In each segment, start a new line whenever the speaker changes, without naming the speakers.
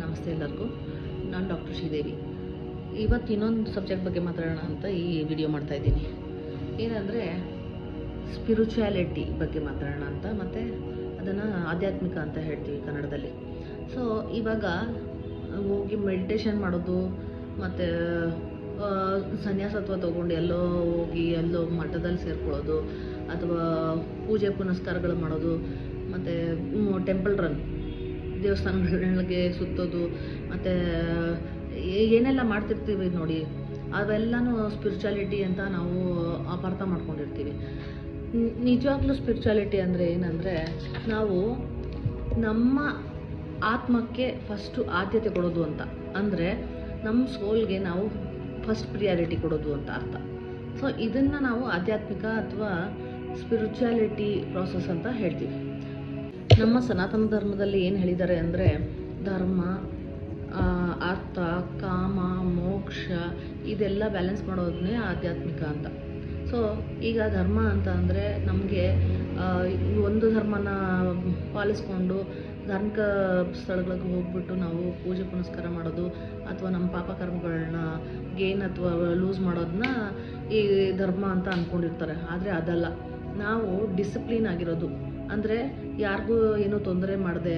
ನಮಸ್ತೆ ಎಲ್ಲರಿಗೂ. ನಾನು ಡಾಕ್ಟರ್ ಶ್ರೀದೇವಿ. ಇವತ್ತು ಇನ್ನೊಂದು ಸಬ್ಜೆಕ್ಟ್ ಬಗ್ಗೆ ಮಾತಾಡೋಣ ಅಂತ ಈ ವಿಡಿಯೋ ಮಾಡ್ತಾಯಿದ್ದೀನಿ. ಏನಂದರೆ ಸ್ಪಿರಿಚುಯಾಲಿಟಿ ಬಗ್ಗೆ ಮಾತಾಡೋಣ ಅಂತ, ಮತ್ತು ಅದನ್ನು ಆಧ್ಯಾತ್ಮಿಕ ಅಂತ ಹೇಳ್ತೀವಿ ಕನ್ನಡದಲ್ಲಿ. ಸೊ ಇವಾಗ ಹೋಗಿ ಮೆಡಿಟೇಷನ್ ಮಾಡೋದು ಮತ್ತು ಸನ್ಯಾಸತ್ವ ತೊಗೊಂಡು ಎಲ್ಲೋ ಹೋಗಿ ಎಲ್ಲೋ ಮಠದಲ್ಲಿ ಸೇರ್ಕೊಳ್ಳೋದು ಅಥವಾ ಪೂಜೆ ಪುನಸ್ಕಾರಗಳು ಮಾಡೋದು ಮತ್ತು ಟೆಂಪಲ್ ರನ್, ದೇವಸ್ಥಾನಗಳಿಗೆ ಸುತ್ತೋದು ಮತ್ತು ಏನೆಲ್ಲ ಮಾಡ್ತಿರ್ತೀವಿ ನೋಡಿ, ಅವೆಲ್ಲನೂ ಸ್ಪಿರಿಚುಯಾಲಿಟಿ ಅಂತ ನಾವು ಅಪಾರ್ಥ ಮಾಡ್ಕೊಂಡಿರ್ತೀವಿ. ನಿಜವಾಗ್ಲೂ ಸ್ಪಿರಿಚುಯಾಲಿಟಿ ಅಂದರೆ ಏನಂದರೆ, ನಾವು ನಮ್ಮ ಆತ್ಮಕ್ಕೆ ಫಸ್ಟು ಆದ್ಯತೆ ಕೊಡೋದು ಅಂತ, ಅಂದರೆ ನಮ್ಮ ಸೋಲ್ಗೆ ನಾವು ಫಸ್ಟ್ ಪ್ರಿಯಾರಿಟಿ ಕೊಡೋದು ಅಂತ ಅರ್ಥ. ಸೊ ಇದನ್ನು ನಾವು ಆಧ್ಯಾತ್ಮಿಕ ಅಥವಾ ಸ್ಪಿರಿಚುಯಾಲಿಟಿ ಪ್ರಾಸೆಸ್ ಅಂತ ಹೇಳ್ತೀವಿ. ನಮ್ಮ ಸನಾತನ ಧರ್ಮದಲ್ಲಿ ಏನು ಹೇಳಿದ್ದಾರೆ ಅಂದರೆ, ಧರ್ಮ, ಅರ್ಥ, ಕಾಮ, ಮೋಕ್ಷ ಇದೆಲ್ಲ ಬ್ಯಾಲೆನ್ಸ್ ಮಾಡೋದನ್ನೇ ಆಧ್ಯಾತ್ಮಿಕ ಅಂತ. ಸೊ ಈಗ ಧರ್ಮ ಅಂತ ಅಂದರೆ ನಮಗೆ ಒಂದು ಧರ್ಮನ ಪಾಲಿಸ್ಕೊಂಡು ಧಾರ್ಮಿಕ ಸ್ಥಳಗಳಿಗೆ ಹೋಗ್ಬಿಟ್ಟು ನಾವು ಪೂಜೆ ಪುನಸ್ಕಾರ ಮಾಡೋದು ಅಥವಾ ನಮ್ಮ ಪಾಪಕರ್ಮಗಳನ್ನ ಗೇನ್ ಅಥವಾ ಲೂಸ್ ಮಾಡೋದನ್ನ ಈ ಧರ್ಮ ಅಂತ ಅಂದ್ಕೊಂಡಿರ್ತಾರೆ. ಆದರೆ ಅದಲ್ಲ. ನಾವು ಡಿಸಿಪ್ಲಿನ್ ಆಗಿರೋದು ಅಂದರೆ ಯಾರಿಗೂ ಏನೂ ತೊಂದರೆ ಮಾಡದೆ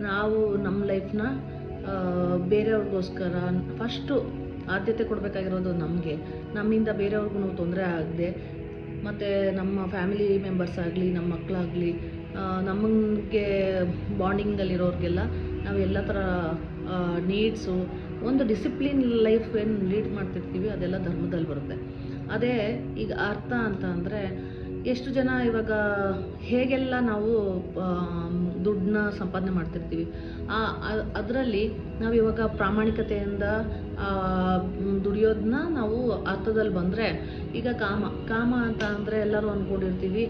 ನಾವು ನಮ್ಮ ಲೈಫ್ನ ಬೇರೆಯವ್ರಿಗೋಸ್ಕರ ಫಸ್ಟು ಆದ್ಯತೆ ಕೊಡಬೇಕಾಗಿರೋದು ನಮಗೆ. ನಮ್ಮಿಂದ ಬೇರೆಯವ್ರಿಗೂ ತೊಂದರೆ ಆಗದೆ, ಮತ್ತು ನಮ್ಮ ಫ್ಯಾಮಿಲಿ ಮೆಂಬರ್ಸ್ ಆಗಲಿ, ನಮ್ಮ ಮಕ್ಕಳಾಗಲಿ, ನಮಗೆ ಬಾಂಡಿಂಗಲ್ಲಿರೋರಿಗೆಲ್ಲ ನಾವು ಎಲ್ಲ ಥರ ನೀಡ್ಸು, ಒಂದು ಡಿಸಿಪ್ಲಿನ್ ಲೈಫ್ ಏನು ಲೀಡ್ ಮಾಡ್ತಿರ್ತೀವಿ ಅದೆಲ್ಲ ಧರ್ಮದಲ್ಲಿ ಬರುತ್ತೆ. ಅದೇ ಈಗ ಅರ್ಥ ಅಂತ ಅಂದರೆ, ಎಷ್ಟು ಜನ ಇವಾಗ ಹೇಗೆಲ್ಲ ನಾವು ದುಡ್ಡನ್ನ ಸಂಪಾದನೆ ಮಾಡ್ತಿರ್ತೀವಿ, ಅದರಲ್ಲಿ ನಾವು ಇವಾಗ ಪ್ರಾಮಾಣಿಕತೆಯಿಂದ ದುಡಿಯೋದನ್ನ ನಾವು ಅರ್ಥದಲ್ಲಿ ಬಂದರೆ, ಈಗ ಕಾಮ ಅಂತ ಅಂದರೆ ಎಲ್ಲರೂ ಅಂದ್ಕೊಂಡಿರ್ತೀವಿ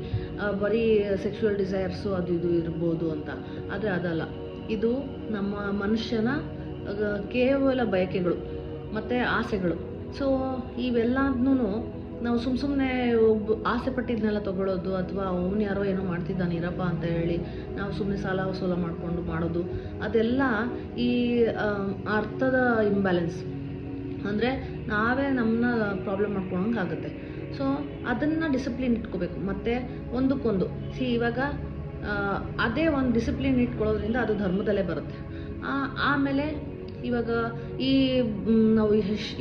ಬರೀ ಸೆಕ್ಷುವಲ್ ಡಿಸೈರ್ಸು ಅದು ಇದು ಇರ್ಬೋದು ಅಂತ. ಆದರೆ ಅದಲ್ಲ. ಇದು ನಮ್ಮ ಮನುಷ್ಯನ ಕೇವಲ ಬಯಕೆಗಳು ಮತ್ತು ಆಸೆಗಳು. ಸೊ ಇವೆಲ್ಲದನ್ನೂ ನಾವು ಸುಮ್ಮನೆ ಆಸೆ ಪಟ್ಟಿದ್ದನ್ನೆಲ್ಲ ತೊಗೊಳ್ಳೋದು, ಅಥವಾ ಅವನು ಯಾರೋ ಏನೋ ಮಾಡ್ತಿದ್ದಾನೆ ಇರಪ್ಪ ಅಂತ ಹೇಳಿ ನಾವು ಸುಮ್ಮನೆ ಸಾಲ ವಸೂಲ ಮಾಡಿಕೊಂಡು ಮಾಡೋದು, ಅದೆಲ್ಲ ಈ ಅರ್ಥದ ಇಂಬ್ಯಾಲೆನ್ಸ್. ಅಂದರೆ ನಾವೇ ನಮ್ಮನ್ನ ಪ್ರಾಬ್ಲಮ್ ಮಾಡ್ಕೊಳಂಗೆ ಆಗುತ್ತೆ. ಸೊ ಅದನ್ನು ಡಿಸಿಪ್ಲಿನ್ ಇಟ್ಕೋಬೇಕು. ಮತ್ತು ಒಂದಕ್ಕೊಂದು ಇವಾಗ ಅದೇ ಒಂದು ಡಿಸಿಪ್ಲಿನ್ ಇಟ್ಕೊಳ್ಳೋದ್ರಿಂದ ಅದು ಧರ್ಮದಲ್ಲೇ ಬರುತ್ತೆ. ಆಮೇಲೆ ಇವಾಗ ಈ ನಾವು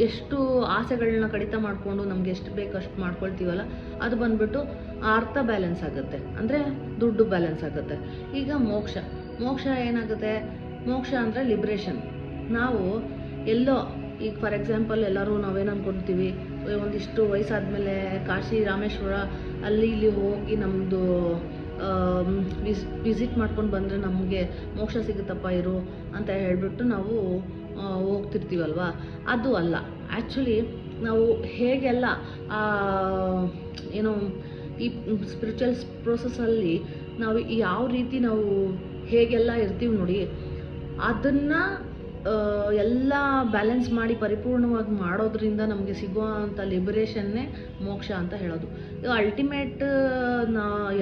ಎಷ್ಟು ಆಸೆಗಳನ್ನ ಕಡಿತ ಮಾಡಿಕೊಂಡು ನಮ್ಗೆ ಎಷ್ಟು ಬೇಕು ಅಷ್ಟು ಮಾಡ್ಕೊಳ್ತೀವಲ್ಲ, ಅದು ಬಂದುಬಿಟ್ಟು ಅರ್ಥ ಬ್ಯಾಲೆನ್ಸ್ ಆಗುತ್ತೆ, ಅಂದರೆ ದುಡ್ಡು ಬ್ಯಾಲೆನ್ಸ್ ಆಗುತ್ತೆ. ಈಗ ಮೋಕ್ಷ ಏನಾಗುತ್ತೆ? ಮೋಕ್ಷ ಅಂದರೆ ಲಿಬ್ರೇಷನ್. ನಾವು ಎಲ್ಲೋ ಈಗ ಫಾರ್ ಎಕ್ಸಾಂಪಲ್ ಎಲ್ಲರೂ ನಾವೇನು ಅಂದ್ಕೊಳ್ತೀವಿ, ಒಂದಿಷ್ಟು ವಯಸ್ಸಾದಮೇಲೆ ಕಾಶಿ ರಾಮೇಶ್ವರ ಅಲ್ಲಿ ಇಲ್ಲಿ ಹೋಗಿ ನಮ್ಮದು ವಿಸಿಟ್ ಮಾಡ್ಕೊಂಡು ಬಂದರೆ ನಮಗೆ ಮೋಕ್ಷ ಸಿಗುತ್ತಪ್ಪ ಇರು ಅಂತ ಹೇಳಿಬಿಟ್ಟು ನಾವು ಹೋಗ್ತಿರ್ತೀವಲ್ವ. ಅದು ಅಲ್ಲ. ಆ್ಯಕ್ಚುಲಿ ನಾವು ಹೇಗೆಲ್ಲ ಏನೋ ಈ ಸ್ಪಿರಿಚುವಲ್ ಪ್ರೋಸೆಸ್ಸಲ್ಲಿ ನಾವು ಯಾವ ರೀತಿ ನಾವು ಹೇಗೆಲ್ಲ ಇರ್ತೀವಿ ನೋಡಿ, ಅದನ್ನು ಎಲ್ಲ ಬ್ಯಾಲೆನ್ಸ್ ಮಾಡಿ ಪರಿಪೂರ್ಣವಾಗಿ ಮಾಡೋದ್ರಿಂದ ನಮಗೆ ಸಿಗುವಂಥ ಲಿಬರೇಷನ್ನೇ ಮೋಕ್ಷ ಅಂತ ಹೇಳೋದು. ಇದು ಅಲ್ಟಿಮೇಟ್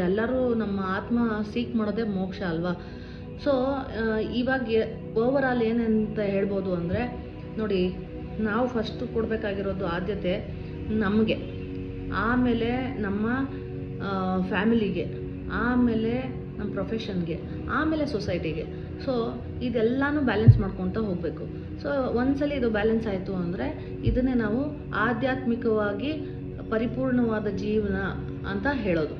ಎಲ್ಲರೂ ನಮ್ಮ ಆತ್ಮ ಸೀಕ್ ಮಾಡೋದೇ ಮೋಕ್ಷ ಅಲ್ವಾ. ಸೊ ಇವಾಗ ಓವರಾಲ್ ಏನಂತ ಹೇಳ್ಬೋದು ಅಂದರೆ, ನೋಡಿ, ನಾವು ಫಸ್ಟು ಕೊಡಬೇಕಾಗಿರೋದು ಆದ್ಯತೆ ನಮಗೆ, ಆಮೇಲೆ ನಮ್ಮ ಫ್ಯಾಮಿಲಿಗೆ, ಆಮೇಲೆ ನಮ್ಮ ಪ್ರೊಫೆಷನ್ಗೆ, ಆಮೇಲೆ ಸೊಸೈಟಿಗೆ. ಸೊ ಇದೆಲ್ಲನೂ ಬ್ಯಾಲೆನ್ಸ್ ಮಾಡ್ಕೊತ ಹೋಗಬೇಕು. ಸೊ ಒಂದ್ಸಲಿ ಇದು ಬ್ಯಾಲೆನ್ಸ್ ಆಯಿತು ಅಂದರೆ ಇದನ್ನೇ ನಾವು ಆಧ್ಯಾತ್ಮಿಕವಾಗಿ ಪರಿಪೂರ್ಣವಾದ ಜೀವನ ಅಂತ ಹೇಳೋದು.